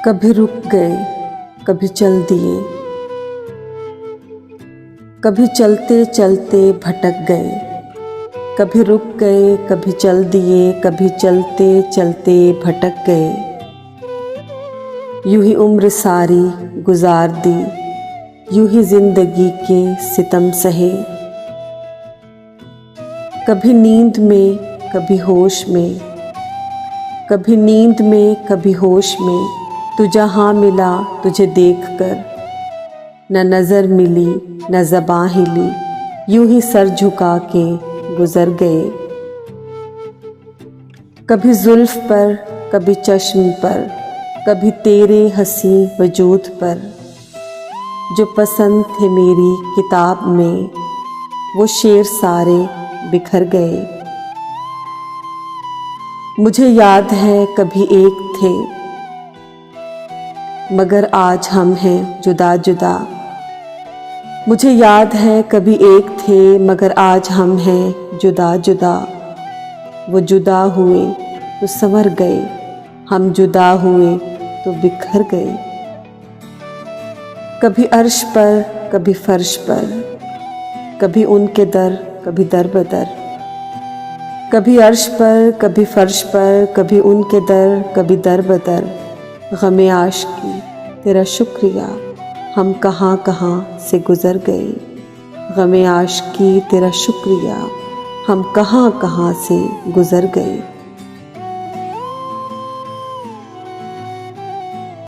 कभी रुक गए, कभी चल दिए, कभी चलते चलते भटक गए। कभी रुक गए, कभी चल दिए, कभी चलते चलते भटक गए। यूं ही उम्र सारी गुजार दी, यूं ही जिंदगी के सितम सहे। कभी नींद में, कभी होश में, कभी नींद में, कभी होश में, तू जहाँ मिला तुझे देखकर। न नज़र मिली, न ज़बां हिली, यूं ही सर झुका के गुजर गए। कभी जुल्फ पर, कभी चश्म पर, कभी तेरे हंसी वजूद पर। जो पसंद थे मेरी किताब में, वो शेर सारे बिखर गए। मुझे याद है कभी एक थे, मगर आज हम हैं जुदा जुदा। मुझे याद है कभी एक थे, मगर आज हम हैं जुदा जुदा। वो जुदा हुए तो संवर गए, हम जुदा हुए तो बिखर गए। कभी अर्श पर, कभी फर्श पर, कभी उनके दर, कभी दर बदर। कभी अर्श पर, कभी फर्श पर, कभी उनके दर, कभी दर बदर। ग़मे आशिकी तेरा शुक्रिया, हम कहाँ कहाँ से गुज़र गए। ग़मे आशिकी तेरा शुक्रिया, हम कहाँ कहाँ से गुज़र गए।